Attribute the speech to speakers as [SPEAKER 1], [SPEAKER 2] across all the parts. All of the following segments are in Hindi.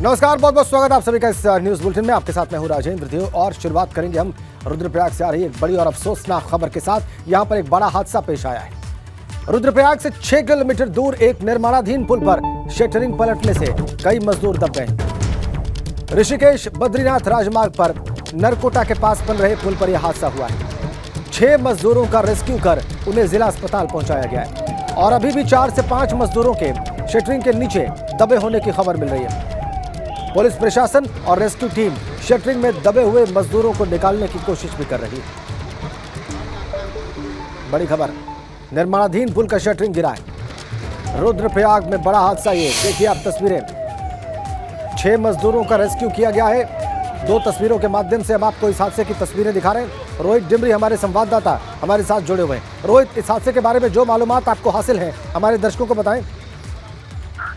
[SPEAKER 1] नमस्कार, बहुत बहुत स्वागत आप सभी का इस न्यूज बुलेटिन में। आपके साथ मैं हूं राजेंद्र देव और शुरुआत करेंगे हम रुद्रप्रयाग से आ रही एक बड़ी और अफसोसनाक खबर के साथ। यहां पर एक बड़ा हादसा पेश आया है। रुद्रप्रयाग से 6 किलोमीटर दूर एक निर्माणाधीन पुल पर शटरिंग पलटने से कई मजदूर दब गए। ऋषिकेश बद्रीनाथ राजमार्ग पर नरकोटा के पास बन रहे पुल पर यह हादसा हुआ है। 6 मजदूरों का रेस्क्यू कर उन्हें जिला अस्पताल पहुंचाया गया है और अभी भी 4 से 5 मजदूरों के शटरिंग के नीचे दबे होने की खबर मिल रही है। पुलिस प्रशासन और रेस्क्यू टीम शटरिंग में दबे हुए मजदूरों को निकालने की कोशिश भी कर रही है। बड़ी खबर, निर्माणाधीन पुल का शटरिंग गिरा है। रुद्रप्रयाग में बड़ा हादसा। ये देखिए आप तस्वीरें, 6 मजदूरों का रेस्क्यू किया गया है। 2 तस्वीरों के माध्यम से हम आपको इस हादसे की तस्वीरें दिखा रहे हैं। रोहित डिमरी हमारे संवाददाता हमारे साथ जुड़े हुए हैं। रोहित, इस हादसे के बारे में जो मालूमात आपको हासिल है हमारे दर्शकों को बताएं।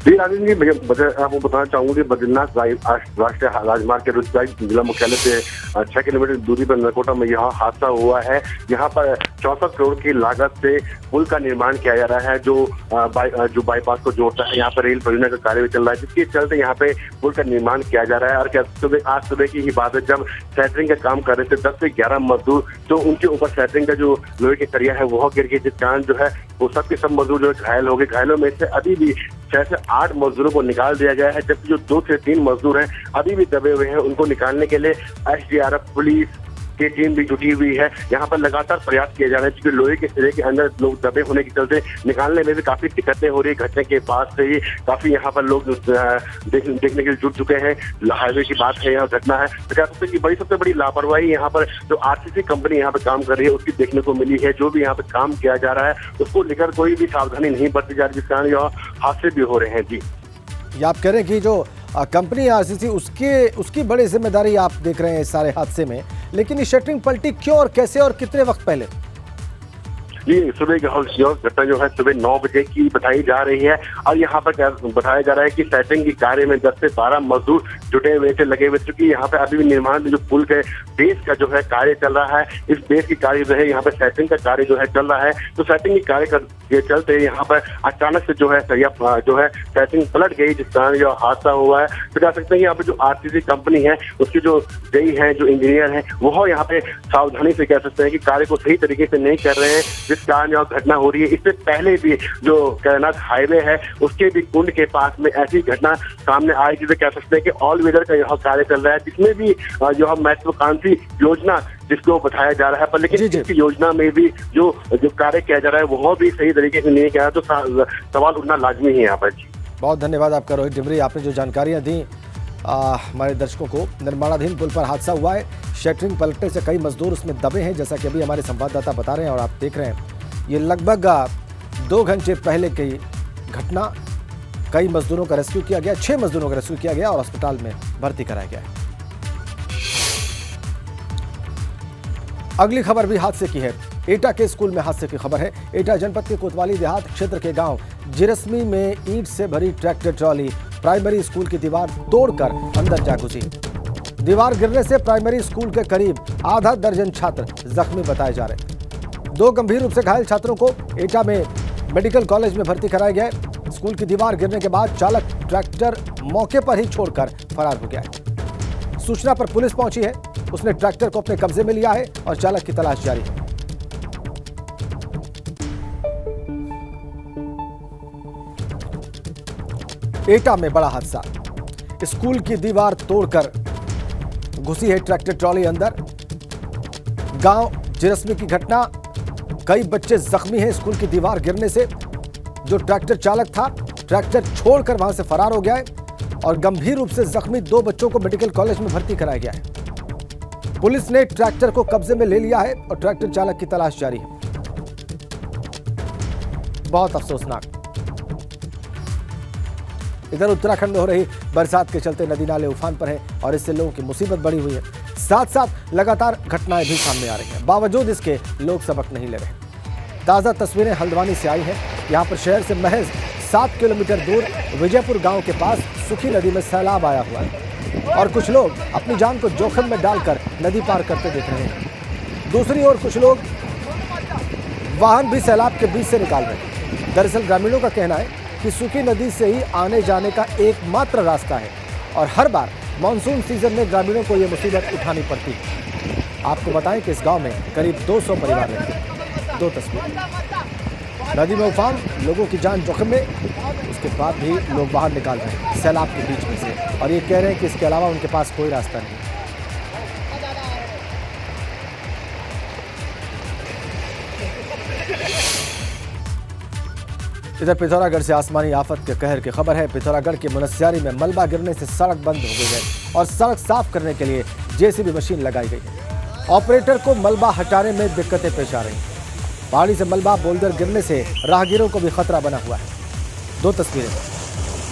[SPEAKER 2] जी राजेंद्र जी, आपको बताना चाहूंगा कि बद्रीनाथ राष्ट्रीय राजमार्ग के रुद्रप्रयाग जिला मुख्यालय से 6 किलोमीटर दूरी पर नरकोटा में यह हादसा हुआ है। यहाँ पर 64 करोड़ की लागत से पुल का निर्माण किया जा रहा है जो बाईपास को जोड़ता है। यहाँ पर रेल परियोजना का कार्य भी चल रहा है, जिसके चलते यहाँ पे पुल का निर्माण किया जा रहा है। और आज सुबह की ही बात है जब सेंटरिंग का काम कर रहे थे 10 से 11 मजदूर, तो उनके ऊपर सेंटरिंग का जो लोहे की सरिया है वह गिर गई, जिस कारण जो है वो सब मजदूर जो घायल हो गए। घायलों में से अभी भी 6 से 8 मजदूरों को निकाल दिया गया है, जबकि जो 2 से 3 मजदूर हैं अभी भी दबे हुए हैं। उनको निकालने के लिए एसडीआरएफ पुलिस की टीम भी जुटी हुई है। यहाँ पर लगातार प्रयास किए जा रहे हैं, क्योंकि लोहे के सिरे के अंदर लोग दबे होने के चलते निकालने में भी काफी दिक्कतें हो रही है। घटने के बाद से ही काफी यहाँ पर लोग देखने के लिए जुट चुके हैं। हाईवे की बात है, यहाँ घटना है तो कह सकते हैं कि सबसे बड़ी लापरवाही यहाँ पर जो आरसीसी कंपनी यहाँ पे काम कर रही है उसकी देखने को मिली है। जो भी यहाँ पे काम किया जा रहा है उसको लेकर कोई भी सावधानी नहीं बरती जा रही, जिस कारण यह हादसे भी हो रहे हैं। जी,
[SPEAKER 1] ये आप कह रहे हैं कि जो कंपनी आरसीसी उसकी बड़ी जिम्मेदारी आप देख रहे हैं इस सारे हादसे में, लेकिन ये शटरिंग पलटी क्यों और कैसे और कितने वक्त पहले?
[SPEAKER 2] जी, सुबह घटना जो है सुबह 9 बजे की बताई जा रही है और यहाँ पर बताया जा रहा है कि सेटिंग के कार्य में 10 से 12 मजदूर जुटे हुए थे, लगे हुए, क्योंकि यहाँ पे अभी भी निर्माण जो पुल के बेस का जो है कार्य चल रहा है। इस बेस की कार्य जो है यहाँ पे सेटिंग का कार्य जो है चल रहा है, तो सेटिंग के कार्य के चलते यहाँ पर अचानक से जो है सरिया जो है सेटिंग पलट गई, जिस कारण जो हादसा हुआ है। तो कह सकते हैं यहाँ पे जो आरसीसी कंपनी है उसके जो जेई है, जो इंजीनियर है, वह यहाँ पे सावधानी से कह सकते हैं कि कार्य को सही तरीके से नहीं कर रहे हैं, जिस कारण यह घटना हो रही है। इससे पहले भी जो कैलाश हाईवे है उसके भी कुंड के पास में ऐसी घटना सामने आई, जिसे कह सकते हैं कि ऑल वेदर का यह कार्य चल रहा है, जिसमें भी यह महत्वाकांक्षी योजना जिसको बताया जा रहा है, पर लेकिन इस योजना में भी जो कार्य किया जा रहा है वह भी सही तरीके से नहीं किया, तो सवाल उठना लाजमी है यहाँ पर। जी,
[SPEAKER 1] बहुत धन्यवाद आपका रोहित डिमरी, आपने जो जानकारियां दी हमारे दर्शकों को। निर्माणाधीन पुल पर हादसा हुआ है, शटरिंग पलटने से कई मजदूर उसमें दबे हैं, जैसा कि अभी हमारे संवाददाता बता रहे हैं और आप देख रहे हैं। ये लगभग 2 घंटे पहले की घटना। कई मजदूरों का रेस्क्यू किया गया, 6 मजदूरों का रेस्क्यू किया गया और अस्पताल में भर्ती कराया गया है। अगली खबर भी हादसे की है। एटा के स्कूल में हादसे की खबर है। एटा जनपद के कोतवाली देहात क्षेत्र के गांव जिरसमी में ईंट से भरी ट्रैक्टर ट्रॉली प्राइमरी स्कूल की दीवार तोड़कर अंदर जा घुसी। दीवार गिरने से प्राइमरी स्कूल के करीब आधा दर्जन छात्र जख्मी बताए जा रहे हैं। 2 गंभीर रूप से घायल छात्रों को एटा में मेडिकल कॉलेज में भर्ती कराया गया है। स्कूल की दीवार गिरने के बाद चालक ट्रैक्टर मौके पर ही छोड़कर फरार हो गया है। सूचना पर पुलिस पहुंची है, उसने ट्रैक्टर को अपने कब्जे में लिया है और चालक की तलाश जारी है। एटा में बड़ा हादसा, स्कूल की दीवार तोड़कर घुसी है ट्रैक्टर ट्रॉली अंदर। गांव जिरसमी की घटना, कई बच्चे जख्मी हैं स्कूल की दीवार गिरने से। जो ट्रैक्टर चालक था ट्रैक्टर छोड़कर वहां से फरार हो गया है और गंभीर रूप से जख्मी 2 बच्चों को मेडिकल कॉलेज में भर्ती कराया गया है। पुलिस ने ट्रैक्टर को कब्जे में ले लिया है और ट्रैक्टर चालक की तलाश जारी है। बहुत अफसोसनाक। इधर उत्तराखंड में हो रही बरसात के चलते नदी नाले उफान पर हैं और इससे लोगों की मुसीबत बढ़ी हुई है। साथ साथ लगातार घटनाएं भी सामने आ रही हैं, बावजूद इसके लोग सबक नहीं ले रहे। ताज़ा तस्वीरें हल्द्वानी से आई हैं। यहाँ पर शहर से महज 7 किलोमीटर दूर विजयपुर गांव के पास सुखी नदी में सैलाब आया हुआ है और कुछ लोग अपनी जान को जोखिम में डालकर नदी पार करते दिख रहे हैं। दूसरी ओर कुछ लोग वाहन भी सैलाब के बीच से निकाल रहे हैं। दरअसल ग्रामीणों का कहना है कि सूखी नदी से ही आने जाने का एकमात्र रास्ता है और हर बार मानसून सीजन में ग्रामीणों को ये मुसीबत उठानी पड़ती है। आपको बताएं कि इस गांव में करीब 200 परिवार रहते हैं। 2 तस्वीरें, नदी में उफान, लोगों की जान जोखिम में, उसके बाद भी लोग बाहर निकाल रहे हैं सैलाब के बीच में से, और ये कह रहे हैं कि इसके अलावा उनके पास कोई रास्ता नहीं। इधर पिथौरागढ़ से आसमानी आफत के कहर की खबर है। पिथौरागढ़ के मुनस्यारी में मलबा गिरने से सड़क बंद हो गई है और सड़क साफ करने के लिए जेसीबी मशीन लगाई गई है। ऑपरेटर को मलबा हटाने में दिक्कतें पेश आ रही हैं। पहाड़ी से मलबा बोल्डर गिरने से राहगीरों को भी खतरा बना हुआ है। 2 तस्वीरें,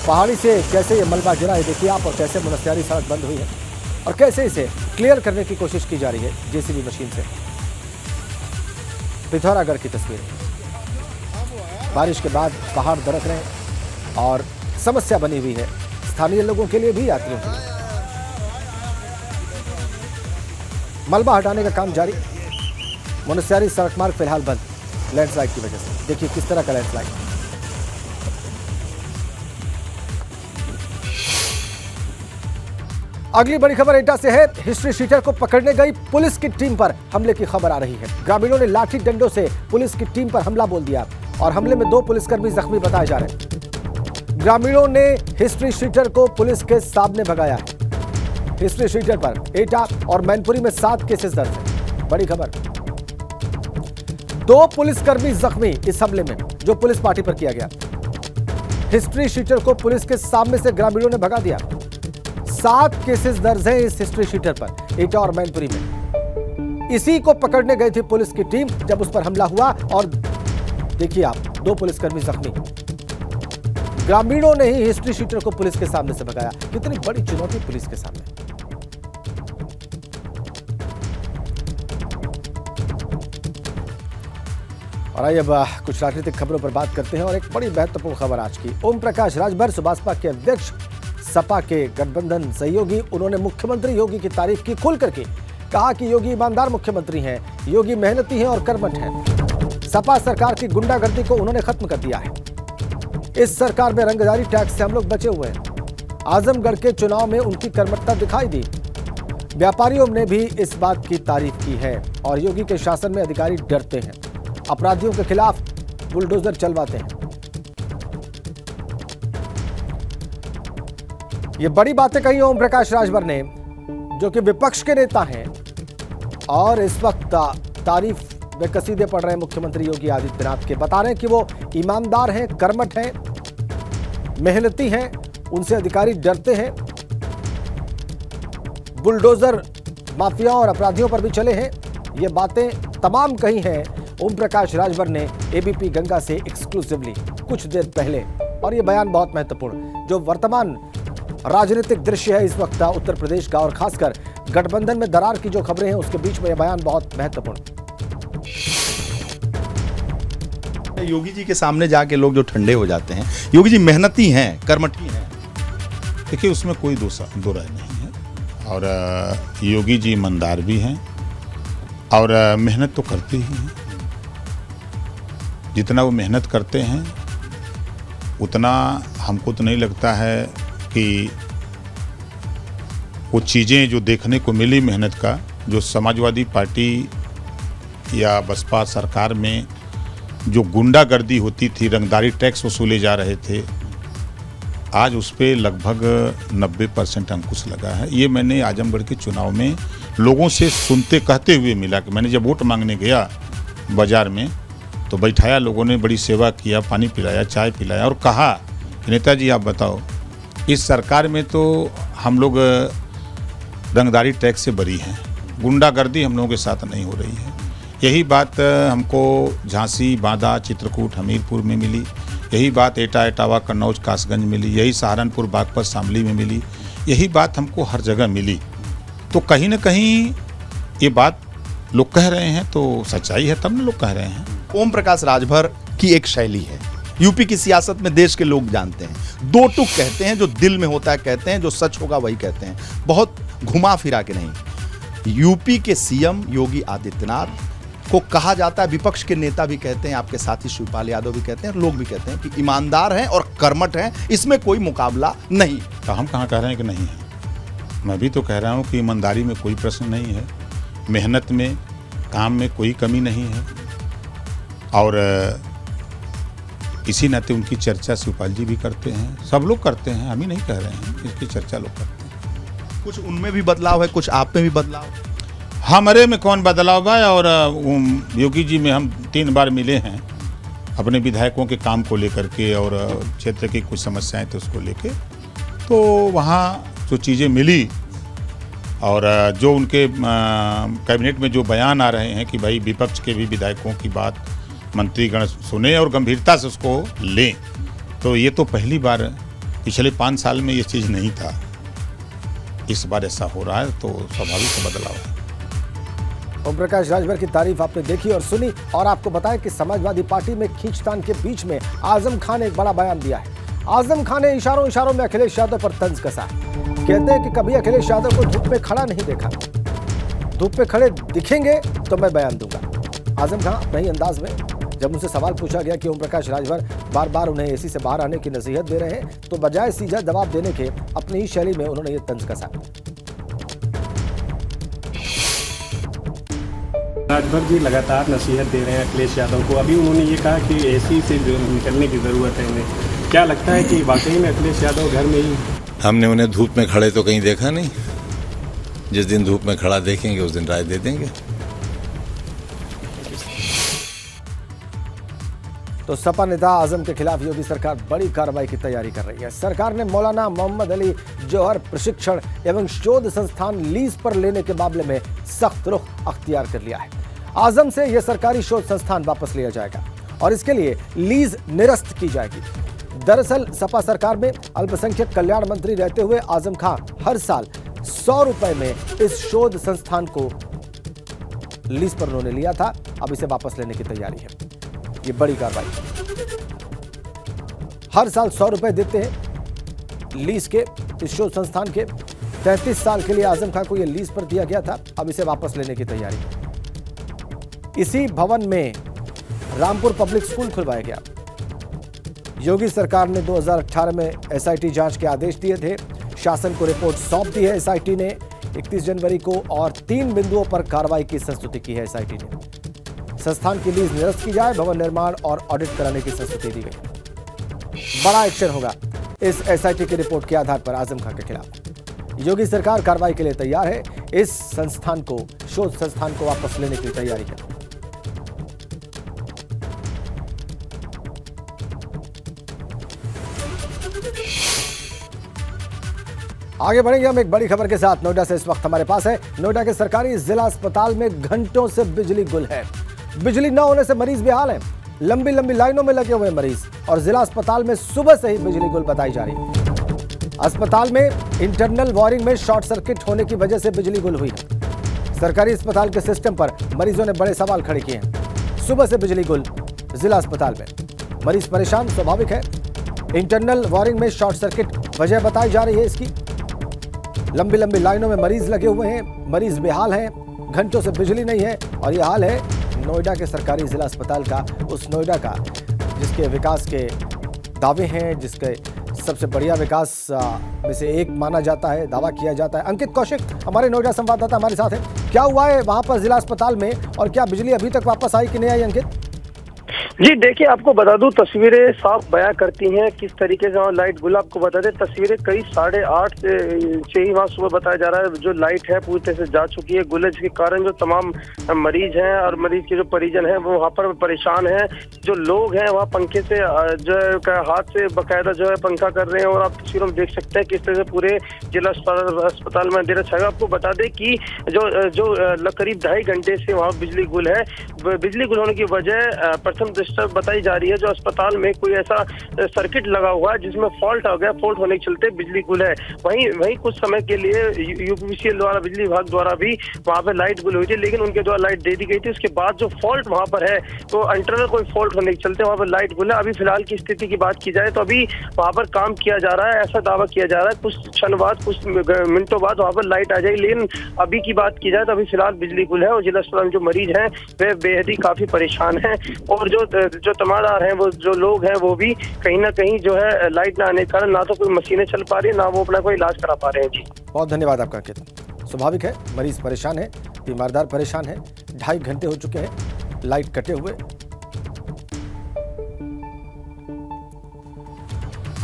[SPEAKER 1] पहाड़ी से कैसे ये मलबा गिरा है देखिए आप, और कैसे मुनस्यारी सड़क बंद हुई है और कैसे इसे क्लियर करने की कोशिश की जा रही है जेसीबी मशीन से। पिथौरागढ़ की तस्वीरें, बारिश के बाद पहाड़ दरक रहे हैं और समस्या बनी हुई है स्थानीय लोगों के लिए भी, यात्रियों के लिए। मलबा हटाने का काम जारी। मुनस्यारी सड़क मार्ग फिलहाल बंद लैंडस्लाइड की वजह से। देखिए किस तरह का लैंडस्लाइड। अगली बड़ी खबर एटा से है। हिस्ट्री शीटर को पकड़ने गई पुलिस की टीम पर हमले की खबर आ रही है। ग्रामीणों ने लाठी डंडों से पुलिस की टीम पर हमला बोल दिया और हमले में 2 पुलिसकर्मी जख्मी बताए जा रहे हैं। ग्रामीणों ने हिस्ट्री शीटर को पुलिस के सामने भगाया है। हिस्ट्री शीटर पर एटा और मैनपुरी में 7 केसेस दर्ज हैं। बड़ी खबर, 2 पुलिसकर्मी जख्मी इस हमले में जो पुलिस पार्टी पर किया गया। हिस्ट्री शीटर को पुलिस के सामने से ग्रामीणों ने भगा दिया। 7 केसेस दर्ज हैं इस हिस्ट्री शीटर पर एटा और मैनपुरी में। इसी को पकड़ने गई थी पुलिस की टीम जब उस पर हमला हुआ और देखिए आप, 2 पुलिसकर्मी जख्मी। ग्रामीणों ने ही हिस्ट्री शीटर को पुलिस के सामने से भगाया। कितनी बड़ी चुनौती पुलिस के सामने। और आइए अब कुछ राजनीतिक खबरों पर बात करते हैं और एक बड़ी महत्वपूर्ण खबर आज की। ओम प्रकाश राजभर सुभाषपा के अध्यक्ष, सपा के गठबंधन सहयोगी, उन्होंने मुख्यमंत्री योगी की तारीफ की खुल करके। कहा कि योगी ईमानदार मुख्यमंत्री हैं, योगी मेहनती हैं और कर्मठ हैं। सपा सरकार की गुंडागर्दी को उन्होंने खत्म कर दिया है। इस सरकार में रंगदारी टैक्स से हम लोग बचे हुए हैं। आजमगढ़ के चुनाव में उनकी कर्मठता दिखाई दी। व्यापारियों ने भी इस बात की तारीफ की है और योगी के शासन में अधिकारी डरते हैं, अपराधियों के खिलाफ बुलडोजर चलवाते हैं। ये बड़ी बातें कही ओम प्रकाश राजभर ने, जो कि विपक्ष के नेता हैं और इस वक्त तारीफ में कसीदे पड़ रहे हैं मुख्यमंत्री योगी आदित्यनाथ के। बता रहे हैं कि वो ईमानदार हैं, कर्मठ हैं, मेहनती हैं, उनसे अधिकारी डरते हैं, बुलडोजर माफिया और अपराधियों पर भी चले हैं। ये बातें तमाम कही हैं ओम प्रकाश राजभर ने एबीपी गंगा से एक्सक्लूसिवली कुछ देर पहले। और ये बयान बहुत महत्वपूर्ण, जो वर्तमान राजनीतिक दृश्य है इस वक्त उत्तर प्रदेश का और खासकर गठबंधन में दरार की जो खबरें हैं उसके बीच में यह बयान बहुत महत्वपूर्ण।
[SPEAKER 3] योगी जी के सामने जाके लोग जो ठंडे हो जाते हैं, योगी जी मेहनती हैं, कर्मठी हैं, देखिए उसमें कोई दो राय नहीं है। और योगी जी ईमानदार भी हैं और मेहनत तो करते ही हैं। जितना वो मेहनत करते हैं उतना हमको तो नहीं लगता है कि वो चीज़ें जो देखने को मिली मेहनत का, जो समाजवादी पार्टी या बसपा सरकार में जो गुंडागर्दी होती थी, रंगदारी टैक्स वसूले जा रहे थे, आज उस पर लगभग 90% अंकुश लगा है। ये मैंने आजमगढ़ के चुनाव में लोगों से सुनते कहते हुए मिला कि मैंने जब वोट मांगने गया बाजार में तो बैठाया, लोगों ने बड़ी सेवा किया, पानी पिलाया, चाय पिलाया और कहा कि नेताजी आप बताओ, इस सरकार में तो हम लोग रंगदारी टैक्स से बरी हैं, गुंडागर्दी हम लोगों के साथ नहीं हो रही है। यही बात हमको झांसी, बांदा, चित्रकूट, हमीरपुर में मिली। यही बात एटा, इटावा, कन्नौज, कासगंज मिली। यही सहारनपुर, बागपत, शामली में मिली। यही बात हमको हर जगह मिली। तो कहीं ना कहीं ये बात लोग कह रहे हैं तो सच्चाई है, तब ना लोग कह रहे हैं।
[SPEAKER 4] ओम प्रकाश राजभर की एक शैली है, यूपी की सियासत में देश के लोग जानते हैं। 2 टूक कहते हैं, जो दिल में होता है कहते हैं, जो सच होगा वही कहते हैं, बहुत घुमा फिरा के नहीं। यूपी के सीएम योगी आदित्यनाथ को कहा जाता है, विपक्ष के नेता भी कहते हैं, आपके साथी शिवपाल यादव भी कहते हैं, लोग भी कहते हैं कि ईमानदार हैं और कर्मठ हैं, इसमें कोई मुकाबला नहीं।
[SPEAKER 3] तो हम कहाँ कह रहे हैं कि नहीं है। मैं भी तो कह रहा हूँ कि ईमानदारी में कोई प्रश्न नहीं है, मेहनत में, काम में कोई कमी नहीं है। और इसी नाते उनकी चर्चा शिवपाल जी भी करते हैं, सब लोग करते हैं, हम ही नहीं कह रहे हैं, इसकी चर्चा लोग करते हैं।
[SPEAKER 4] कुछ उनमें भी बदलाव है, कुछ आप में भी बदलाव।
[SPEAKER 3] हमारे में कौन बदलाव है? और योगी जी में हम 3 बार मिले हैं अपने विधायकों के काम को लेकर के और क्षेत्र की कुछ समस्याएं थे उसको लेके, तो वहाँ जो चीज़ें मिली और जो उनके कैबिनेट में जो बयान आ रहे हैं कि भाई विपक्ष के भी विधायकों की बात मंत्रीगण सुने और गंभीरता से उसको लें, तो ये तो पहली बार, पिछले 5 साल में ये चीज़ नहीं था, इस बार ऐसा हो रहा है, तो स्वाभाविक बदलाव है।
[SPEAKER 1] ओम प्रकाश राजभर की तारीफ आपने देखी और सुनी, और आपको बताया कि समाजवादी पार्टी में खींचतान के बीच में आजम खान ने एक बड़ा बयान दिया है। आजम खान ने इशारों में अखिलेश यादव पर तंज कसा है। कहते हैं कि कभी अखिलेश यादव को धूप में खड़ा नहीं देखा, धूप में खड़े दिखेंगे तो मैं बयान दूंगा। आजम खान अपने ही अंदाज में जब उनसे सवाल पूछा गया कि ओम प्रकाश राजभर बार बार उन्हें एसी से बाहर आने की नसीहत दे रहे हैं, तो बजाय सीधा जवाब देने के अपनी ही शैली में उन्होंने ये तंज कसा।
[SPEAKER 5] राजभर जी लगातार नसीहत दे रहे हैं अखिलेश यादव को। अभी उन्होंने ये कहा कि एसी से निकलने की ज़रूरत है इन्हें। क्या लगता है कि वाकई में अखिलेश यादव घर में ही?
[SPEAKER 6] हमने उन्हें धूप में खड़े तो कहीं देखा नहीं। जिस दिन धूप में खड़ा देखेंगे उस दिन राय दे देंगे।
[SPEAKER 1] तो सपा नेता आजम के खिलाफ योगी सरकार बड़ी कार्रवाई की तैयारी कर रही है। सरकार ने मौलाना मोहम्मद अली जौहर प्रशिक्षण एवं शोध संस्थान लीज पर लेने के मामले में सख्त रुख अख्तियार कर लिया है। आजम से यह सरकारी शोध संस्थान वापस लिया जाएगा और इसके लिए लीज निरस्त की जाएगी। दरअसल सपा सरकार में अल्पसंख्यक कल्याण मंत्री रहते हुए आजम खान हर साल 100 रुपए में इस शोध संस्थान को लीज पर उन्होंने लिया था। अब इसे वापस लेने की तैयारी है। ये बड़ी कार्रवाई, हर साल 100 रुपए देते हैं लीज के इस शोध संस्थान के। 33 साल के लिए आजम खान को यह लीज पर दिया गया था, अब इसे वापस लेने की तैयारी है। इसी भवन में रामपुर पब्लिक स्कूल खुलवाया गया। योगी सरकार ने 2018 में एसआईटी जांच के आदेश दिए थे। शासन को रिपोर्ट सौंप दी है एसआईटी ने 31 जनवरी को, और 3 बिंदुओं पर कार्रवाई की संस्तुति की है एसआईटी ने। संस्थान की लीज निरस्त की जाए, भवन निर्माण और ऑडिट कराने की संस्तुति दी गई। बड़ा एक्शन होगा इस एसआईटी की रिपोर्ट के आधार पर आजम खान के खिलाफ। योगी सरकार कार्रवाई के लिए तैयार है। इस संस्थान को, शोध संस्थान को वापस लेने की तैयारी है। आगे बढ़ेंगे हम एक बड़ी खबर के साथ। नोएडा से इस वक्त हमारे पास है। नोएडा के सरकारी जिला अस्पताल में घंटों से बिजली गुल है। बिजली न होने से मरीज बेहाल हैं। लंबी लंबी लाइनों में लगे हुए मरीज, और जिला अस्पताल में सुबह से ही बिजली गुल बताई जा रही है। अस्पताल में इंटरनल वायरिंग में शॉर्ट सर्किट होने की वजह से बिजली गुल हुई है। सरकारी अस्पताल के सिस्टम पर मरीजों ने बड़े सवाल खड़े किए हैं। सुबह से बिजली गुल जिला अस्पताल में, मरीज परेशान, स्वाभाविक है। इंटरनल वायरिंग में शॉर्ट सर्किट वजह बताई जा रही है इसकी। लंबी लंबी लाइनों में मरीज लगे हुए हैं, मरीज बेहाल हैं, घंटों से बिजली नहीं है। और यह हाल है नोएडा के सरकारी जिला अस्पताल का, उस नोएडा का जिसके विकास के दावे हैं, जिसके सबसे बढ़िया विकास में से एक माना जाता है, दावा किया जाता है। अंकित कौशिक हमारे नोएडा संवाददाता हमारे साथ है। क्या हुआ है वहां पर जिला अस्पताल में, और क्या बिजली अभी तक वापस आई कि नहीं आई? अंकित
[SPEAKER 7] जी देखिए, आपको बता दूं, तस्वीरें साफ बयां करती हैं किस तरीके से वहाँ लाइट गुल। आपको बता दें, तस्वीरें कई 8:30 से ही वहाँ सुबह बताया जा रहा है जो लाइट है पूरी तरह से जा चुकी है गुल, जिसके कारण जो तमाम मरीज हैं और मरीज के जो परिजन हैं वो वहाँ पर परेशान हैं। जो लोग हैं वहाँ पंखे से जो है हाथ से बाकायदा जो है पंखा कर रहे हैं, और आप तस्वीरों में देख सकते हैं किस तरह से पूरे जिला अस्पताल में अंधेरा छाया। आपको बता दें कि जो करीब 2.5 घंटे से वहाँ बिजली गुल है। बिजली गुल होने की वजह प्रथम बताई जा रही है, जो अस्पताल में कोई ऐसा सर्किट लगा हुआ है जिसमें फॉल्ट आ गया, फॉल्ट होने के चलते बिजली गुल है। वहीं कुछ समय के लिए यूपीसीएल द्वारा, बिजली विभाग द्वारा भी वहां पर लाइट गुल हुई थी, लेकिन उनके द्वारा लाइट दे दी गई थी। उसके बाद जो फॉल्ट वहां पर है, तो इंटरनल कोई फॉल्ट होने के चलते वहां पर लाइट गुल है। अभी फिलहाल की स्थिति की बात की जाए तो अभी वहां पर काम किया जा रहा है, ऐसा दावा किया जा रहा है। कुछ क्षण बाद, कुछ मिनटों बाद वहां पर लाइट आ जाएगी, लेकिन अभी की बात की जाए तो अभी फिलहाल बिजली गुल है। और जिला अस्पताल में जो मरीज हैं वे बेहद ही काफी परेशान हैं। और जो जो तमामदार हैं, वो जो लोग हैं, वो भी कहीं ना कहीं जो है लाइट ना आने के कारण ना तो कोई मशीनें चल पा रही है, ना वो अपना कोई इलाज करा पा रहे हैं। जी
[SPEAKER 1] बहुत धन्यवाद आपका अंकित। स्वाभाविक है, मरीज परेशान है, बीमारदार परेशान है। 2.5 घंटे हो चुके हैं लाइट कटे हुए।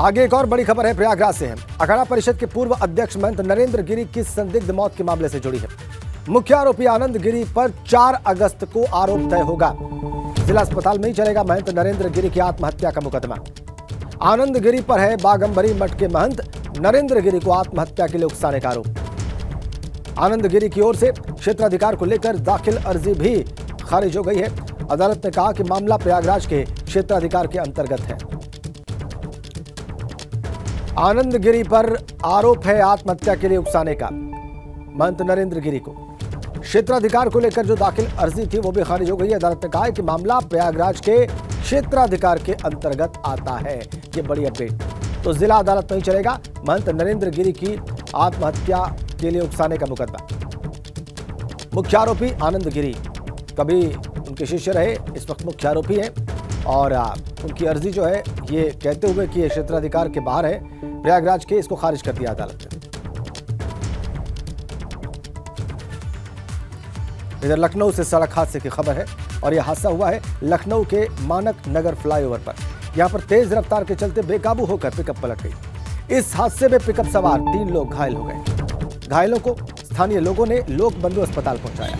[SPEAKER 1] आगे एक और बड़ी खबर है, प्रयागराज से है। अखाड़ा परिषद के पूर्व अध्यक्ष महंत नरेंद्र गिरी की संदिग्ध मौत के मामले से जुड़ी है। मुख्य आरोपी आनंद गिरी पर 4 अगस्त को आरोप तय होगा। जिला अस्पताल में ही चलेगा महंत नरेंद्र गिरी की आत्महत्या का मुकदमा। आनंद गिरी पर है बागंबरी मठ के महंत नरेंद्र गिरी को आत्महत्या के लिए उकसाने का आरोप। आनंद गिरी की ओर से क्षेत्राधिकार को लेकर दाखिल अर्जी भी खारिज हो गई है। अदालत ने कहा कि मामला प्रयागराज के क्षेत्राधिकार के अंतर्गत है। आनंद गिरी पर आरोप है आत्महत्या के लिए उकसाने का। महंत नरेंद्र गिरी को क्षेत्राधिकार को लेकर जो दाखिल अर्जी थी वो भी खारिज हो गई है। अदालत ने कहा है कि मामला प्रयागराज के क्षेत्राधिकार के अंतर्गत आता है। ये बड़ी अपडेट। तो जिला अदालत में ही चलेगा महंत नरेंद्र गिरी की आत्महत्या के लिए उकसाने का मुकदमा। मुख्य आरोपी आनंद गिरी कभी उनके शिष्य रहे, इस वक्त मुख्य आरोपी हैं और उनकी अर्जी जो है ये कहते हुए कि ये क्षेत्राधिकार के बाहर है प्रयागराज के, इसको खारिज कर दिया अदालत ने। इधर लखनऊ से सड़क हादसे की खबर है और यह हादसा हुआ है लखनऊ के मानक नगर फ्लाईओवर पर। यहां पर तेज रफ्तार के चलते बेकाबू होकर पिकअप पलट गई। इस हादसे में पिकअप सवार 3 लोग घायल हो गए। घायलों को स्थानीय लोगों ने लोक बंधु अस्पताल पहुंचाया।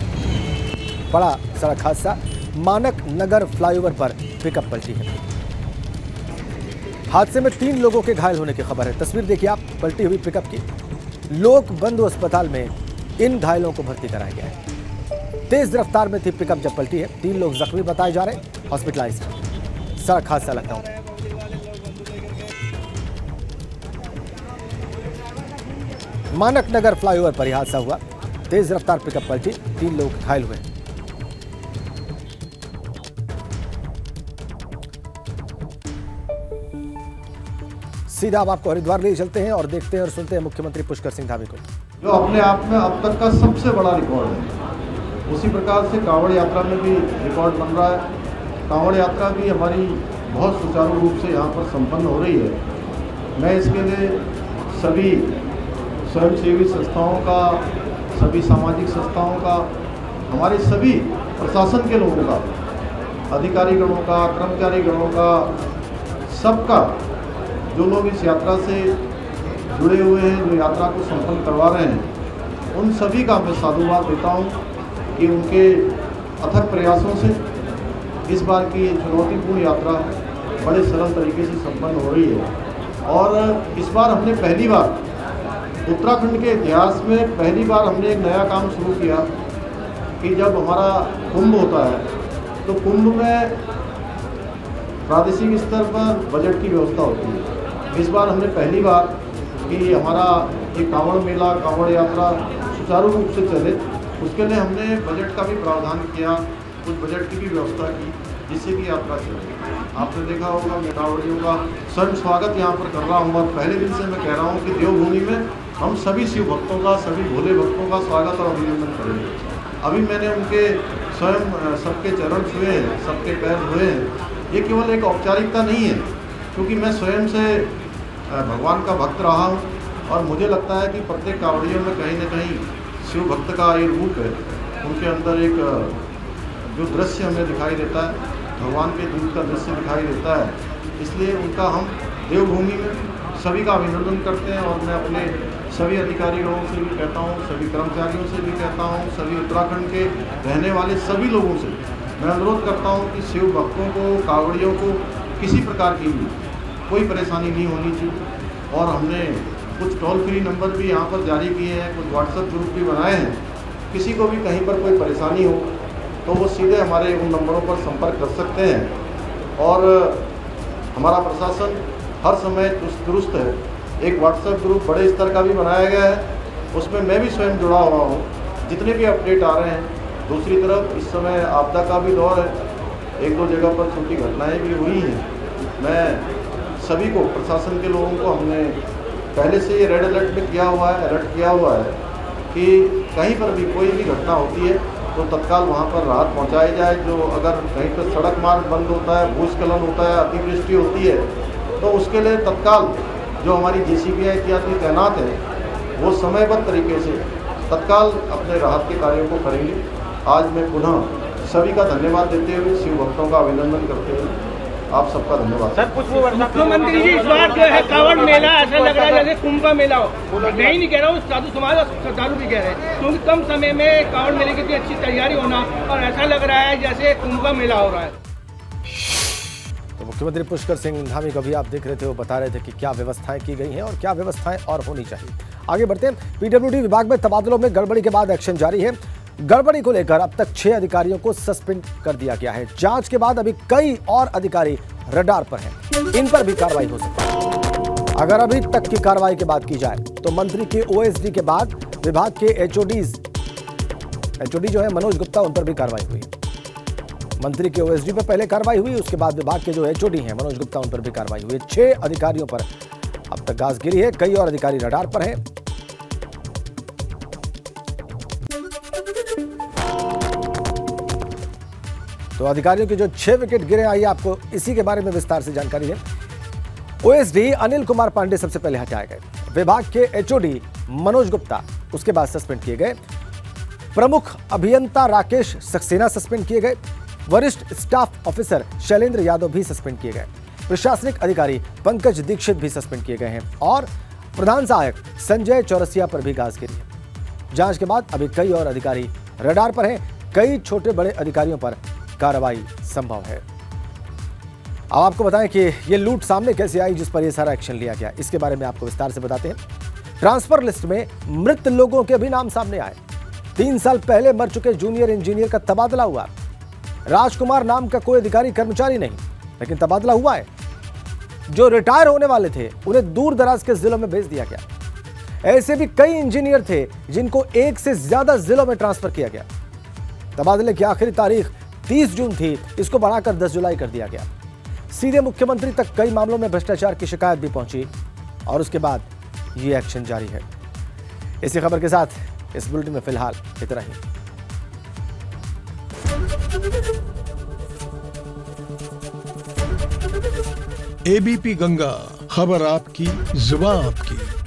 [SPEAKER 1] बड़ा सड़क हादसा, मानक नगर फ्लाईओवर पर पिकअप पलटी है। हादसे में 3 लोगों के घायल होने की खबर है। तस्वीर देखिए आप पलटी हुई पिकअप की। लोक बंधु अस्पताल में इन घायलों को भर्ती कराया गया है। तेज रफ्तार में थी पिकअप जब पलटी है। 3 लोग जख्मी बताए जा रहे हैं, हॉस्पिटलाइज्ड। सड़क हादसा लखनऊ। मानक नगर फ्लाईओवर पर यह हादसा हुआ। तेज रफ्तार पिकअप पलटी, 3 लोग घायल हुए। सीधा अब आपको हरिद्वार ले चलते हैं और देखते हैं और सुनते हैं मुख्यमंत्री पुष्कर सिंह धामी को,
[SPEAKER 8] जो अपने आप में अब तक का सबसे बड़ा रिकॉर्ड है। उसी प्रकार से कांवड़ यात्रा में भी रिकॉर्ड बन रहा है। कांवड़ यात्रा भी हमारी बहुत सुचारू रूप से यहाँ पर संपन्न हो रही है। मैं इसके लिए सभी स्वयंसेवी संस्थाओं का, सभी सामाजिक संस्थाओं का, हमारे सभी प्रशासन के लोगों का, अधिकारी गणों का, कर्मचारी गणों का, सबका, जो लोग इस यात्रा से जुड़े हुए हैं, जो यात्रा को संपन्न करवा रहे हैं, उन सभी का मैं साधुवाद देता हूं कि उनके अथक प्रयासों से इस बार की ये चुनौतीपूर्ण यात्रा बड़े सरल तरीके से संपन्न हो रही है। और इस बार हमने पहली बार उत्तराखंड के इतिहास में पहली बार हमने एक नया काम शुरू किया कि जब हमारा कुंभ होता है तो कुंभ में प्रादेशिक स्तर पर बजट की व्यवस्था होती है। इस बार हमने पहली बार कि हमारा ये कांवड़ मेला, कांवड़ यात्रा सुचारू रूप से चले, उसके लिए हमने बजट का भी प्रावधान किया, कुछ बजट की भी व्यवस्था की, जिससे कि यात्रा चले। आपने देखा होगा मैं कांवड़ियों का स्वयं स्वागत यहाँ पर कर रहा हूँ और पहले दिन से मैं कह रहा हूँ कि देवभूमि में हम सभी शिव भक्तों का, सभी भोले भक्तों का स्वागत और अभिनंदन करेंगे। अभी मैंने उनके स्वयं सबके चरण छुए हैं, सबके पैर धोए हैं। ये केवल एक औपचारिकता नहीं है, क्योंकि मैं स्वयं से भगवान का भक्त रहा हूँ और मुझे लगता है कि प्रत्येक कांवड़ियों में कहीं न कहीं शिव भक्त का ये रूप है। उनके अंदर एक जो दृश्य हमें दिखाई देता है, भगवान के दूत का दृश्य दिखाई देता है, इसलिए उनका हम देवभूमि में सभी का अभिनंदन करते हैं। और मैं अपने सभी अधिकारियों से भी कहता हूँ, सभी कर्मचारियों से भी कहता हूँ, सभी उत्तराखंड के रहने वाले सभी लोगों से मैं अनुरोध करता हूँ कि शिव भक्तों को, कांवड़ियों को किसी प्रकार की भी कोई परेशानी नहीं होनी चाहिए। और हमने कुछ टोल फ्री नंबर भी यहाँ पर जारी किए हैं, कुछ व्हाट्सएप ग्रुप भी बनाए हैं। किसी को भी कहीं पर कोई परेशानी हो तो वो सीधे हमारे उन नंबरों पर संपर्क कर सकते हैं। और हमारा प्रशासन हर समय दुरुस्त है। एक व्हाट्सएप ग्रुप बड़े स्तर का भी बनाया गया है, उसमें मैं भी स्वयं जुड़ा हुआ हूँ, जितने भी अपडेट आ रहे हैं। दूसरी तरफ इस समय आपदा का भी दौर है, 1-2 जगह पर छोटी घटनाएं भी हुई हैं। मैं सभी को, प्रशासन के लोगों को हमने पहले से ये रेड अलर्ट में किया हुआ है, अलर्ट किया हुआ है कि कहीं पर भी कोई भी घटना होती है तो तत्काल वहाँ पर राहत पहुँचाई जाए। जो अगर कहीं पर सड़क मार्ग बंद होता है, भूस्खलन होता है, अतिवृष्टि होती है, तो उसके लिए तत्काल जो हमारी JCBI इत्यादि तैनात है वो समयबद्ध तरीके से तत्काल अपने राहत के कार्यों को करेंगे। आज मैं पुनः सभी का धन्यवाद देते हुए, शिव भक्तों का अभिनंदन करते हुए आप सबका धन्यवाद।
[SPEAKER 9] सर मुख्यमंत्री जी, इस बार जो है कांवड़ मेला ऐसा लग रहा है जैसे कुंभ का मेला हो। मैं ही नहीं कह रहा हूँ, साधु समाज और श्रद्धालु भी कह रहे हैं, क्योंकि कम समय में कांवड़ मेले की इतनी अच्छी तैयारी होना और ऐसा लग रहा है जैसे कुंभ का मेला हो रहा है।
[SPEAKER 1] तो मुख्यमंत्री पुष्कर सिंह धामी को भी आप देख रहे थे, वो बता रहे थे कि क्या व्यवस्थाएं की गई हैं और क्या व्यवस्थाएं और होनी चाहिए। आगे बढ़ते हैं। PWD विभाग में तबादलों में गड़बड़ी के बाद एक्शन जारी है। गड़बड़ी को लेकर अब तक 6 अधिकारियों को सस्पेंड कर दिया गया है। जांच के बाद अभी कई और अधिकारी रडार पर हैं, इन पर भी कार्रवाई हो सकती है। अगर अभी तक की कार्रवाई की बात की जाए तो मंत्री के OSD के बाद विभाग के HOD जो है मनोज गुप्ता, उन पर भी कार्रवाई हुई। मंत्री के OSD पर पहले कार्रवाई हुई, उसके बाद विभाग के जो HOD हैं मनोज गुप्ता, उन पर भी कार्रवाई हुई। 6 अधिकारियों पर अब तक गाज गिरी है, कई और अधिकारी रडार पर हैं। तो अधिकारियों के जो 6 विकेट गिरे, आइए आपको इसी के बारे में विस्तार से जानकारी दें। OSD अनिल कुमार पांडे सबसे पहले हटाए गए। विभाग के HOD मनोज गुप्ता उसके बाद सस्पेंड किए गए। प्रमुख अभियंता राकेश सक्सेना सस्पेंड किए गए। वरिष्ठ स्टाफ ऑफिसर शैलेंद्र यादव भी सस्पेंड किए गए। प्रशासनिक अधिकारी पंकज दीक्षित भी सस्पेंड किए गए हैं और प्रधान सहायक संजय चौरसिया पर भी गाज गिरी है। जांच के बाद अभी कई और अधिकारी रडार पर हैं। कई छोटे बड़े अधिकारियों पर कार्रवाई संभव है। अब आपको बताएं कि ये लूट सामने कैसे आई, जिस पर ये सारा एक्शन लिया गया, इसके बारे में आपको विस्तार से बताते हैं। ट्रांसफर लिस्ट में मृत लोगों के भी नाम सामने आए। 3 साल पहले मर चुके जूनियर इंजीनियर का तबादला हुआ। राजकुमार नाम का कोई अधिकारी कर्मचारी नहीं, लेकिन तबादला हुआ है। जो रिटायर होने वाले थे उन्हें दूर दराज के जिलों में भेज दिया गया। ऐसे भी कई इंजीनियर थे जिनको 1 से ज्यादा जिलों में ट्रांसफर किया गया। तबादले की आखिरी तारीख 30 जून थी, इसको बढ़ाकर 10 जुलाई कर दिया गया। सीधे मुख्यमंत्री तक कई मामलों में भ्रष्टाचार की शिकायत भी पहुंची और उसके बाद ये एक्शन जारी है। इसी खबर के साथ इस बुलेटिन में फिलहाल इतना ही।
[SPEAKER 10] ABP गंगा, खबर आपकी, जुबान आपकी।